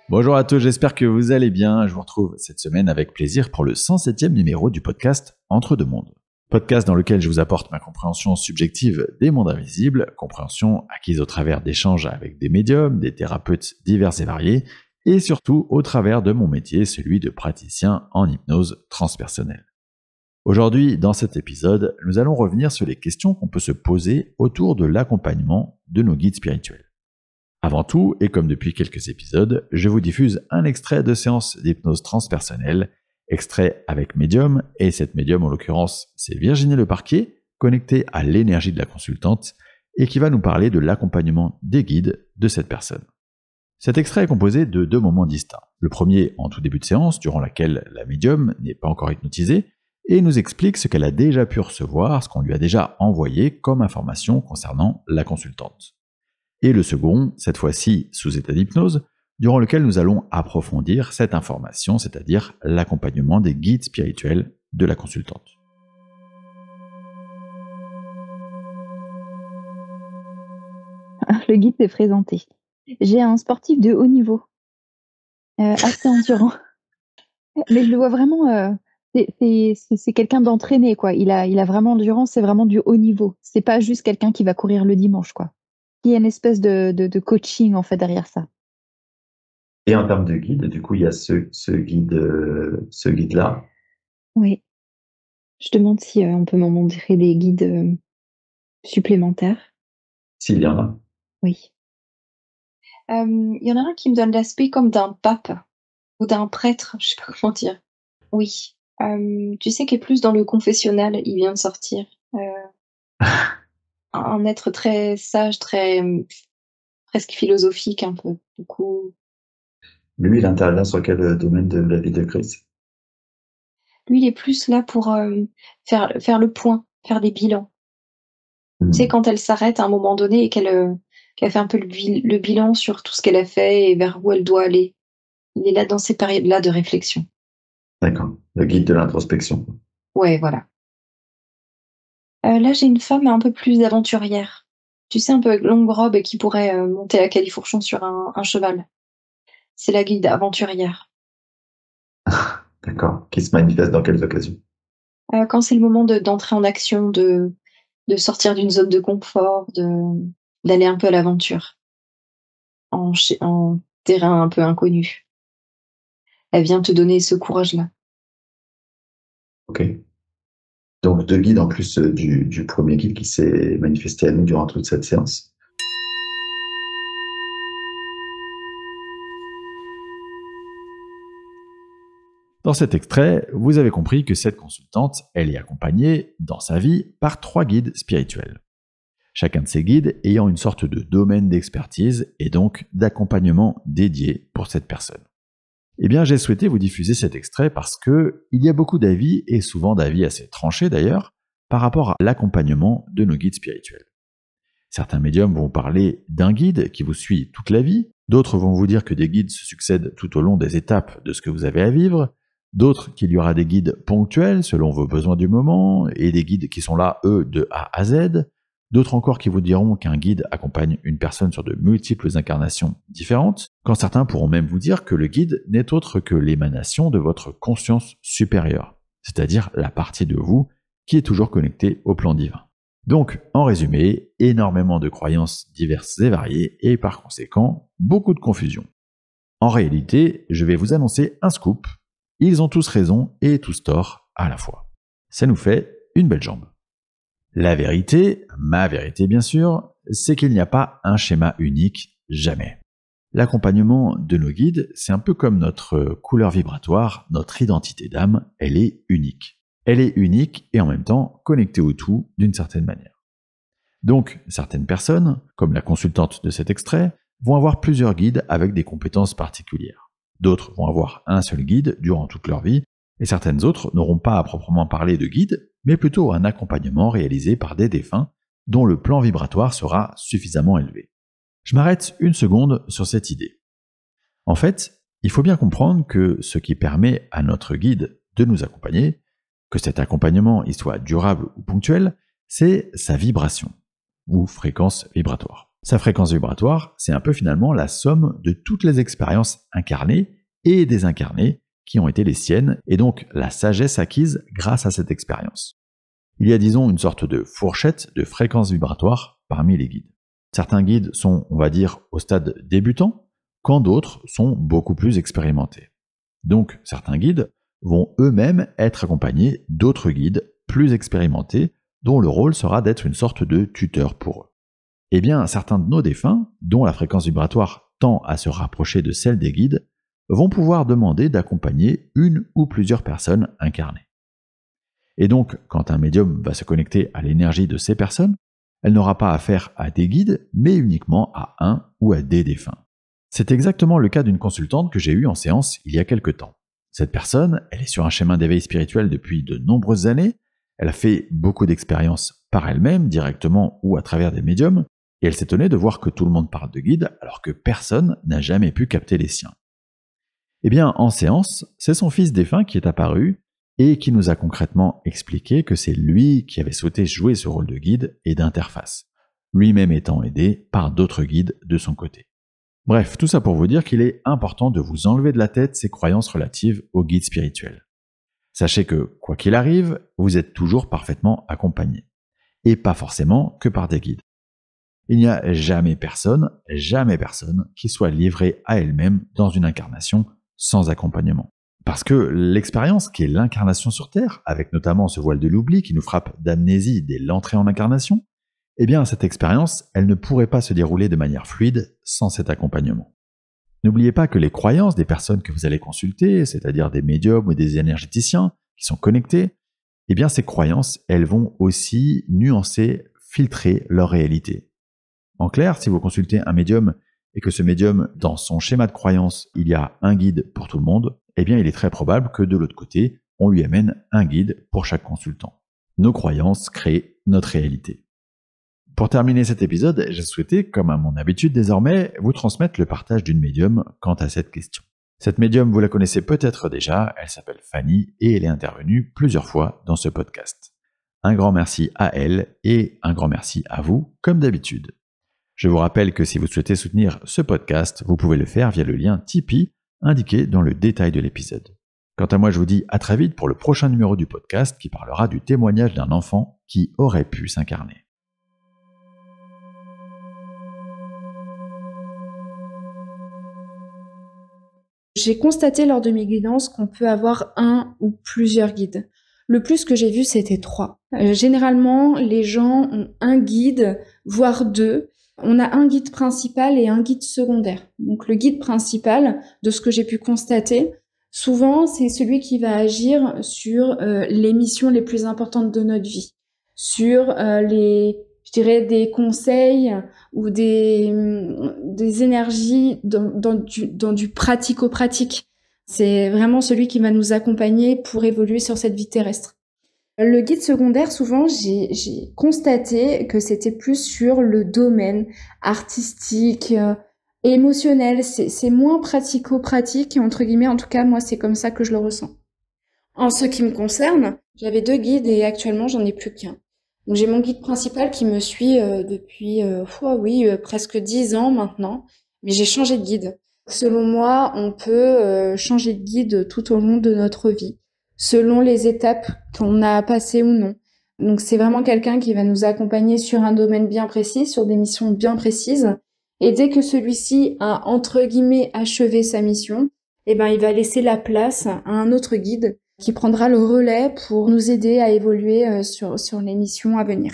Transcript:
Bonjour à tous, j'espère que vous allez bien. Je vous retrouve cette semaine avec plaisir pour le 107e numéro du podcast Entre deux mondes. Podcast dans lequel je vous apporte ma compréhension subjective des mondes invisibles, compréhension acquise au travers d'échanges avec des médiums, des thérapeutes divers et variés, et surtout au travers de mon métier, celui de praticien en hypnose transpersonnelle. Aujourd'hui, dans cet épisode, nous allons revenir sur les questions qu'on peut se poser autour de l'accompagnement de nos guides spirituels. Avant tout, et comme depuis quelques épisodes, je vous diffuse un extrait de séance d'hypnose transpersonnelle, extrait avec médium, et cette médium en l'occurrence c'est Virginie Leparquier, connectée à l'énergie de la consultante, et qui va nous parler de l'accompagnement des guides de cette personne. Cet extrait est composé de deux moments distincts. Le premier en tout début de séance, durant laquelle la médium n'est pas encore hypnotisée, et nous explique ce qu'elle a déjà pu recevoir, ce qu'on lui a déjà envoyé comme information concernant la consultante. Et le second, cette fois-ci sous état d'hypnose, durant lequel nous allons approfondir cette information, c'est-à-dire l'accompagnement des guides spirituels de la consultante. Le guide s'est présenté. J'ai un sportif de haut niveau, assez endurant, mais je le vois vraiment, c'est quelqu'un d'entraîné, quoi. Il a vraiment l'endurance, c'est vraiment du haut niveau. C'est pas juste quelqu'un qui va courir le dimanche, quoi. Il y a une espèce de coaching, en fait, derrière ça. Et en termes de guide, du coup, il y a ce guide-là. Oui. Je demande si on peut m'en montrer des guides supplémentaires. S'il y en a. Oui. Il y en a un qui me donne l'aspect comme d'un pape ou d'un prêtre, je sais pas comment dire. Oui. Tu sais, qui est plus dans le confessionnal, il vient de sortir. Un être très sage, très presque philosophique un peu. Du coup, Lui, il intervient sur quel domaine de la vie de Chris? lui, il est plus là pour faire le point, faire des bilans. Tu sais, quand elle s'arrête à un moment donné et qu'elle fait un peu le bilan sur tout ce qu'elle a fait et vers où elle doit aller. Il est là dans ces périodes-là de réflexion. D'accord. Le guide de l'introspection. Ouais, voilà. Là, j'ai une femme un peu plus aventurière. Tu sais, un peu avec longue robe et qui pourrait monter à califourchon sur un cheval. C'est la guide aventurière. D'accord. Qui se manifeste dans quelles occasions? Quand c'est le moment d'entrer en action, de sortir d'une zone de confort, d'aller un peu à l'aventure, en terrain un peu inconnu. Elle vient te donner ce courage-là. Ok. Donc, deux guides en plus du premier guide qui s'est manifesté à nous durant toute cette séance. Dans cet extrait, vous avez compris que cette consultante, elle est accompagnée dans sa vie par 3 guides spirituels. Chacun de ces guides ayant une sorte de domaine d'expertise et donc d'accompagnement dédié pour cette personne. Eh bien, j'ai souhaité vous diffuser cet extrait parce que il y a beaucoup d'avis, et souvent d'avis assez tranchés d'ailleurs, par rapport à l'accompagnement de nos guides spirituels. Certains médiums vont parler d'un guide qui vous suit toute la vie, d'autres vont vous dire que des guides se succèdent tout au long des étapes de ce que vous avez à vivre, d'autres qu'il y aura des guides ponctuels selon vos besoins du moment, et des guides qui sont là, eux, de A à Z, d'autres encore qui vous diront qu'un guide accompagne une personne sur de multiples incarnations différentes, quand certains pourront même vous dire que le guide n'est autre que l'émanation de votre conscience supérieure, c'est-à-dire la partie de vous qui est toujours connectée au plan divin. Donc, en résumé, énormément de croyances diverses et variées, et par conséquent, beaucoup de confusion. En réalité, je vais vous annoncer un scoop. Ils ont tous raison et tous tort à la fois. Ça nous fait une belle jambe. La vérité, ma vérité bien sûr, c'est qu'il n'y a pas un schéma unique, jamais. L'accompagnement de nos guides, c'est un peu comme notre couleur vibratoire, notre identité d'âme, elle est unique. Elle est unique et en même temps connectée au tout d'une certaine manière. Donc, certaines personnes, comme la consultante de cet extrait, vont avoir plusieurs guides avec des compétences particulières. D'autres vont avoir un seul guide durant toute leur vie, et certaines autres n'auront pas à proprement parler de guide, mais plutôt un accompagnement réalisé par des défunts dont le plan vibratoire sera suffisamment élevé. Je m'arrête une seconde sur cette idée. En fait, il faut bien comprendre que ce qui permet à notre guide de nous accompagner, que cet accompagnement il soit durable ou ponctuel, c'est sa vibration, ou fréquence vibratoire. Sa fréquence vibratoire, c'est un peu finalement la somme de toutes les expériences incarnées et désincarnées qui ont été les siennes, et donc la sagesse acquise grâce à cette expérience. Il y a disons une sorte de fourchette de fréquences vibratoires parmi les guides. Certains guides sont, on va dire, au stade débutant, quand d'autres sont beaucoup plus expérimentés. Donc certains guides vont eux-mêmes être accompagnés d'autres guides plus expérimentés, dont le rôle sera d'être une sorte de tuteur pour eux. Eh bien, certains de nos défunts, dont la fréquence vibratoire tend à se rapprocher de celle des guides, vont pouvoir demander d'accompagner une ou plusieurs personnes incarnées. Et donc, quand un médium va se connecter à l'énergie de ces personnes, elle n'aura pas affaire à des guides, mais uniquement à un ou à des défunts. C'est exactement le cas d'une consultante que j'ai eue en séance il y a quelque temps. Cette personne, elle est sur un chemin d'éveil spirituel depuis de nombreuses années, elle a fait beaucoup d'expériences par elle-même, directement ou à travers des médiums, et elle s'étonnait de voir que tout le monde parle de guides alors que personne n'a jamais pu capter les siens. Eh bien, en séance, c'est son fils défunt qui est apparu et qui nous a concrètement expliqué que c'est lui qui avait souhaité jouer ce rôle de guide et d'interface, lui-même étant aidé par d'autres guides de son côté. Bref, tout ça pour vous dire qu'il est important de vous enlever de la tête ces croyances relatives aux guides spirituels. Sachez que, quoi qu'il arrive, vous êtes toujours parfaitement accompagné, et pas forcément que par des guides. Il n'y a jamais personne qui soit livré à elle-même dans une incarnation sans accompagnement. Parce que l'expérience qui est l'incarnation sur Terre, avec notamment ce voile de l'oubli qui nous frappe d'amnésie dès l'entrée en incarnation, eh bien cette expérience, elle ne pourrait pas se dérouler de manière fluide sans cet accompagnement. N'oubliez pas que les croyances des personnes que vous allez consulter, c'est-à-dire des médiums ou des énergéticiens qui sont connectés, eh bien ces croyances, elles vont aussi nuancer, filtrer leur réalité. En clair, si vous consultez un médium et que ce médium, dans son schéma de croyance, il y a un guide pour tout le monde, eh bien il est très probable que de l'autre côté, on lui amène un guide pour chaque consultant. Nos croyances créent notre réalité. Pour terminer cet épisode, j'ai souhaité, comme à mon habitude désormais, vous transmettre le partage d'une médium quant à cette question. Cette médium, vous la connaissez peut-être déjà, elle s'appelle Fanny et elle est intervenue plusieurs fois dans ce podcast. Un grand merci à elle et un grand merci à vous, comme d'habitude. Je vous rappelle que si vous souhaitez soutenir ce podcast, vous pouvez le faire via le lien Tipeee indiqué dans le détail de l'épisode. Quant à moi, je vous dis à très vite pour le prochain numéro du podcast qui parlera du témoignage d'un enfant qui aurait pu s'incarner. J'ai constaté lors de mes guidances qu'on peut avoir un ou plusieurs guides. Le plus que j'ai vu, c'était 3. Généralement, les gens ont un guide, voire 2. On a un guide principal et un guide secondaire. Donc le guide principal, de ce que j'ai pu constater, souvent c'est celui qui va agir sur les missions les plus importantes de notre vie, sur des conseils ou des énergies dans du pratico-pratique. C'est vraiment celui qui va nous accompagner pour évoluer sur cette vie terrestre. Le guide secondaire, souvent, j'ai constaté que c'était plus sur le domaine artistique, émotionnel. C'est moins pratico-pratique, entre guillemets. En tout cas, moi, c'est comme ça que je le ressens. En ce qui me concerne, j'avais 2 guides et actuellement, j'en ai plus qu'un. Donc, j'ai mon guide principal qui me suit depuis, presque 10 ans maintenant. Mais j'ai changé de guide. Selon moi, on peut changer de guide tout au long de notre vie, selon les étapes qu'on a passées ou non. Donc c'est vraiment quelqu'un qui va nous accompagner sur un domaine bien précis, sur des missions bien précises. Et dès que celui-ci a, entre guillemets, achevé sa mission, il va laisser la place à un autre guide qui prendra le relais pour nous aider à évoluer sur les missions à venir.